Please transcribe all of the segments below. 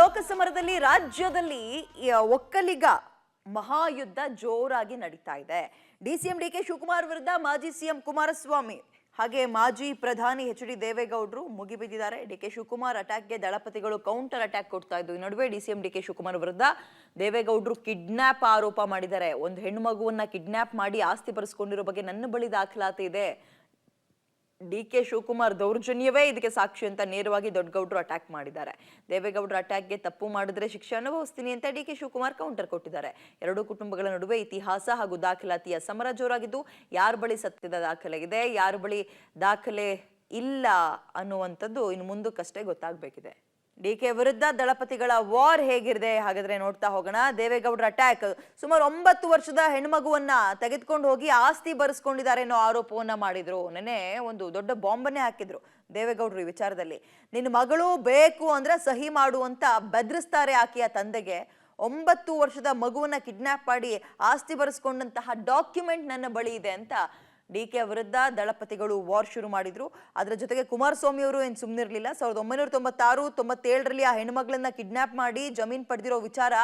ಲೋಕಸಮರದಲ್ಲಿ ರಾಜ್ಯದಲ್ಲಿ ಒಕ್ಕಲಿಗ ಮಹಾಯುದ್ಧ ಜೋರಾಗಿ ನಡೀತಾ ಇದೆ. ಡಿಸಿಎಂ ಡಿಕೆ ಶಿವಕುಮಾರ್ ವಿರುದ್ಧ ಮಾಜಿ ಸಿಎಂ ಕುಮಾರಸ್ವಾಮಿ ಹಾಗೆ ಮಾಜಿ ಪ್ರಧಾನಿ ಎಚ್.ಡಿ. ದೇವೇಗೌಡರು ಮುಗಿಬಿದ್ದಿದ್ದಾರೆ. ಡಿಕೆ ಶಿವಕುಮಾರ್ ಅಟ್ಯಾಕ್ಗೆ ದಳಪತಿಗಳು ಕೌಂಟರ್ ಅಟ್ಯಾಕ್ ಕೊಡ್ತಾ ಇದ್ದು, ಈ ನಡುವೆ ಡಿಸಿಎಂ ಡಿಕೆ ಶಿವಕುಮಾರ್ ವಿರುದ್ಧ ದೇವೇಗೌಡರು ಕಿಡ್ನಾಪ್ ಆರೋಪ ಮಾಡಿದ್ದಾರೆ. ಒಂದು ಹೆಣ್ಣು ಮಗುವನ್ನ ಕಿಡ್ನಾಪ್ ಮಾಡಿ ಆಸ್ತಿ ಬರೆಸ್ಕೊಂಡಿರೋ ಬಗ್ಗೆ ನನ್ನ ಬಳಿ ದಾಖಲಾತಿ ಇದೆ. ಡಿಕೆ ಶಿವಕುಮಾರ್ ದೌರ್ಜನ್ಯವೇ ಇದಕ್ಕೆ ಸಾಕ್ಷಿ ಅಂತ ನೇರವಾಗಿ ದೊಡ್ಡಗೌಡರು ಅಟ್ಯಾಕ್ ಮಾಡಿದ್ದಾರೆ. ದೇವೇಗೌಡರ ಅಟ್ಯಾಕ್ಗೆ ತಪ್ಪು ಮಾಡಿದ್ರೆ ಶಿಕ್ಷೆ ಅನುಭವಿಸ್ತೀನಿ ಅಂತ ಡಿಕೆ ಶಿವಕುಮಾರ್ ಕೌಂಟರ್ ಕೊಟ್ಟಿದ್ದಾರೆ. ಎರಡೂ ಕುಟುಂಬಗಳ ನಡುವೆ ಇತಿಹಾಸ ಹಾಗೂ ದಾಖಲಾತಿಯ ಸಮರ ಜೋರಾಗಿದ್ದು, ಯಾರ ಬಳಿ ಸತ್ಯದ ದಾಖಲೆ ಇದೆ, ಯಾರ ಬಳಿ ದಾಖಲೆ ಇಲ್ಲ ಅನ್ನುವಂಥದ್ದು ಇನ್ನು ಮುಂದಕ್ಕಷ್ಟೇ ಗೊತ್ತಾಗಬೇಕಿದೆ. ಡಿಕೆ ವಿರುದ್ಧ ದಳಪತಿಗಳ ವಾರ್ ಹೇಗಿರದೆ ಹಾಗಾದ್ರೆ ನೋಡ್ತಾ ಹೋಗೋಣ. ದೇವೇಗೌಡರ ಅಟ್ಯಾಕ್, ಸುಮಾರು 9 ವರ್ಷದ ಹೆಣ್ಮಗುವನ್ನ ತೆಗೆದುಕೊಂಡು ಹೋಗಿ ಆಸ್ತಿ ಬರೆಸ್ಕೊಂಡಿದ್ದಾರೆ ಅನ್ನೋ ಆರೋಪವನ್ನ ಮಾಡಿದ್ರು. ನೆನೆ ಒಂದು ದೊಡ್ಡ ಬಾಂಬನ್ನೇ ಹಾಕಿದ್ರು ದೇವೇಗೌಡರು ಈ ವಿಚಾರದಲ್ಲಿ. ನಿನ್ನ ಮಗಳು ಬೇಕು ಅಂದ್ರೆ ಸಹಿ ಮಾಡುವಂತ ಬೆದರಿಸ್ತಾರೆ ಆಕೆಯ ತಂದೆಗೆ. 9 ವರ್ಷದ ಮಗುವನ್ನ ಕಿಡ್ನಾಪ್ ಮಾಡಿ ಆಸ್ತಿ ಬರೆಸ್ಕೊಂಡಂತಹ ಡಾಕ್ಯುಮೆಂಟ್ ನನ್ನ ಬಳಿ ಇದೆ ಅಂತ ಡಿಕೆ ವಿರುದ್ಧ ದಳಪತಿಗಳು ವಾರ್ ಶುರು ಮಾಡಿದ್ರು. ಅದರ ಜೊತೆಗೆ ಕುಮಾರಸ್ವಾಮಿ ಅವರು ಏನು ಸುಮ್ಮನಿರ್ಲಿಲ್ಲ. 1996-97ರಲ್ಲಿ ಆ ಹೆಣ್ಮಗಳನ್ನ ಕಿಡ್ನಾಪ್ ಮಾಡಿ ಜಮೀನ್ ಪಡೆದಿರೋ ವಿಚಾರ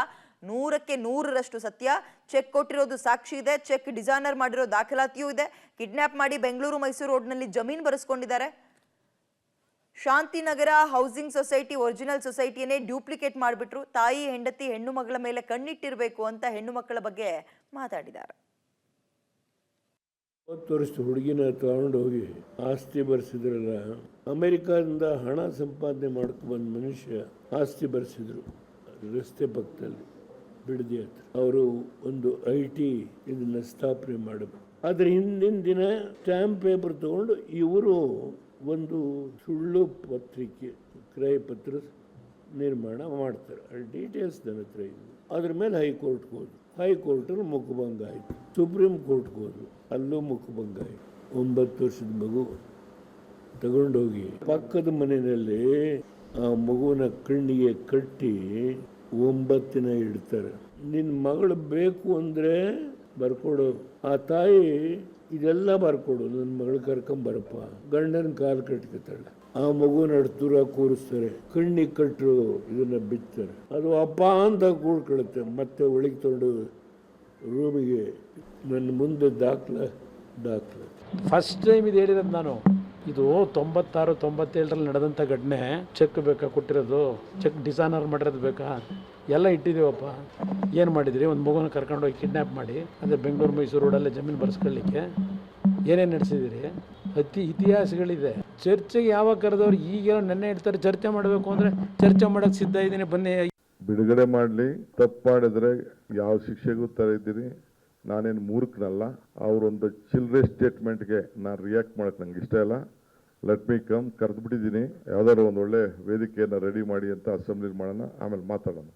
100ಕ್ಕೆ 100ರಷ್ಟು ಸತ್ಯ. ಚೆಕ್ ಕೊಟ್ಟಿರೋದು ಸಾಕ್ಷಿ ಇದೆ, ಚೆಕ್ ಡಿಸೈನರ್ ಮಾಡಿರೋ ದಾಖಲಾತಿಯೂ ಇದೆ. ಕಿಡ್ನಾಪ್ ಮಾಡಿ ಬೆಂಗಳೂರು ಮೈಸೂರು ರೋಡ್ನಲ್ಲಿ ಜಮೀನ್ ಬರೆಸ್ಕೊಂಡಿದ್ದಾರೆ. ಶಾಂತಿನಗರ ಹೌಸಿಂಗ್ ಸೊಸೈಟಿ ಒರಿಜಿನಲ್ ಸೊಸೈಟಿಯನ್ನೇ ಡ್ಯೂಪ್ಲಿಕೇಟ್ ಮಾಡಿಬಿಟ್ರು. ತಾಯಿ ಹೆಂಡತಿ ಹೆಣ್ಣು ಮಗಳ ಮೇಲೆ ಕಣ್ಣಿಟ್ಟಿರಬೇಕು ಅಂತ ಹೆಣ್ಣು ಮಕ್ಕಳ ಬಗ್ಗೆ ಮಾತಾಡಿದ್ದಾರೆ. 30 ವರ್ಷದ ಹುಡುಗಿನ ತಗೊಂಡು ಹೋಗಿ ಆಸ್ತಿ ಬರೆಸಿದ್ರಲ್ಲ. ಅಮೆರಿಕದಿಂದ ಹಣ ಸಂಪಾದನೆ ಮಾಡ್ಕೊಂಡ್ಬಂದ ಮನುಷ್ಯ ಆಸ್ತಿ ಬರೆಸಿದ್ರು ರಸ್ತೆ ಪಕ್ಕದಲ್ಲಿ ಬಿಡದಿ ಹತ್ರ. ಅವರು ಒಂದು IT ಇದನ್ನ ಸ್ಥಾಪನೆ ಮಾಡಬೇಕು. ಆದ್ರೆ ಹಿಂದಿನ ದಿನ ಸ್ಟ್ಯಾಂಪ್ ಪೇಪರ್ ತಗೊಂಡು ಇವರು ಒಂದು ಸುಳ್ಳು ಪತ್ರಿಕೆ ಕ್ರಯ ಪತ್ರ ನಿರ್ಮಾಣ ಮಾಡ್ತಾರೆ. ಅಲ್ಲಿ ಡೀಟೇಲ್ಸ್ ನನ್ನ ಹತ್ರ ಇದೆ. ಅದ್ರ ಮೇಲೆ ಹೈಕೋರ್ಟ್ಗೆ ಹೋದ್ರು. ಹೈಕೋರ್ಟಲ್ಲಿ ಮುಖಭಂಗ ಆಯಿತು. ಸುಪ್ರೀಂ ಕೋರ್ಟ್ಗೆ ಹೋದ್ರು, ಅಲ್ಲೂ ಮುಖಭಂಗ ಆಯಿತು. 9 ವರ್ಷದ ಮಗು ತಗೊಂಡೋಗಿ ಪಕ್ಕದ ಮನೆಯಲ್ಲಿ ಆ ಮಗುವಿನ ಕಣ್ಣಿಗೆ ಕಟ್ಟಿ 9 ದಿನ ಇಡ್ತಾರೆ. ನಿನ್ನ ಮಗಳು ಬೇಕು ಅಂದರೆ ಬರ್ಕೊಡು. ಆ ತಾಯಿ ಇದೆಲ್ಲ ಬರ್ಕೊಡು, ನನ್ನ ಮಗಳು ಕರ್ಕೊಂಬರಪ್ಪ. ಗಂಡನ ಕಾಲು ಕಟ್ಕೊತಾಳೆ. ಆ ಮಗುನ ದೂರ ಕೂರಿಸ್ತಾರೆ, ಕಣ್ಣಿಗೆ ಕಟ್ಟರು ಇದನ್ನ ಬಿತ್ತಾರೆ. ಅದು ಅಪ್ಪ ಅಂತ ಕೂಡ್ಕೊಳ್ಳುತ್ತೆ. ಮತ್ತೆ ಒಳಗೆ ತೊಗೊಂಡು ರೂಮಿಗೆ ನನ್ನ ಮುಂದೆ ದಾಖಲೆ ಫಸ್ಟ್ ಟೈಮ್ ಇದು ಹೇಳಿರೋದು ನಾನು. ಇದು 96-97ರಲ್ಲಿ ನಡೆದಂಥ ಘಟನೆ. ಚೆಕ್ ಬೇಕಾ ಕೊಟ್ಟಿರೋದು, ಚೆಕ್ ಡಿಸೈನರ್ ಮಾಡಿರೋದು ಬೇಕಾ, ಎಲ್ಲ ಇಟ್ಟಿದ್ದೀವಪ್ಪ. ಏನು ಮಾಡಿದ್ರಿ? ಒಂದು ಮಗುನ ಕರ್ಕೊಂಡೋಗಿ ಕಿಡ್ನ್ಯಾಪ್ ಮಾಡಿ ಅಂದರೆ ಬೆಂಗಳೂರು ಮೈಸೂರು ರೋಡಲ್ಲೇ ಜಮೀನು ಬರ್ಸ್ಕೊಳ್ಳಿಕ್ಕೆ ಏನೇನು ನಡೆಸಿದಿರಿ? ಇತಿಹಾಸಗಳಿದೆ. ಚರ್ಚೆಗೆ ಯಾವಾಗ ಕರೆದವ್ರು ಈಗೇನೋ ನೆನ್ನೆ ಇಡ್ತಾರೆ. ಚರ್ಚೆ ಮಾಡಬೇಕು ಅಂದರೆ ಚರ್ಚೆ ಮಾಡೋಕ್ಕೆ ಸಿದ್ಧ ಇದ್ದೀನಿ, ಬನ್ನಿ. ಬಿಡುಗಡೆ ಮಾಡಲಿ. ತಪ್ಪು ಮಾಡಿದ್ರೆ ಯಾವ ಶಿಕ್ಷೆಗೂ ತರಿದ್ದೀರಿ. ನಾನೇನು ಮೂರ್ಖನಲ್ಲ. ಅವರೊಂದು ಚಿಲ್ಲರೆ ಸ್ಟೇಟ್ಮೆಂಟ್ಗೆ ನಾನು ರಿಯಾಕ್ಟ್ ಮಾಡೋಕ್ಕೆ ನಂಗೆ ಇಷ್ಟ ಇಲ್ಲ. Let me come. ಕರೆದ್ಬಿಟ್ಟಿದ್ದೀನಿ. ಯಾವ್ದಾದ್ರು ಒಂದು ಒಳ್ಳೆ ವೇದಿಕೆಯನ್ನು ರೆಡಿ ಮಾಡಿ ಅಂತ ಅಸೆಂಬ್ಲಿ ಮಾಡೋಣ, ಆಮೇಲೆ ಮಾತಾಡೋಣ.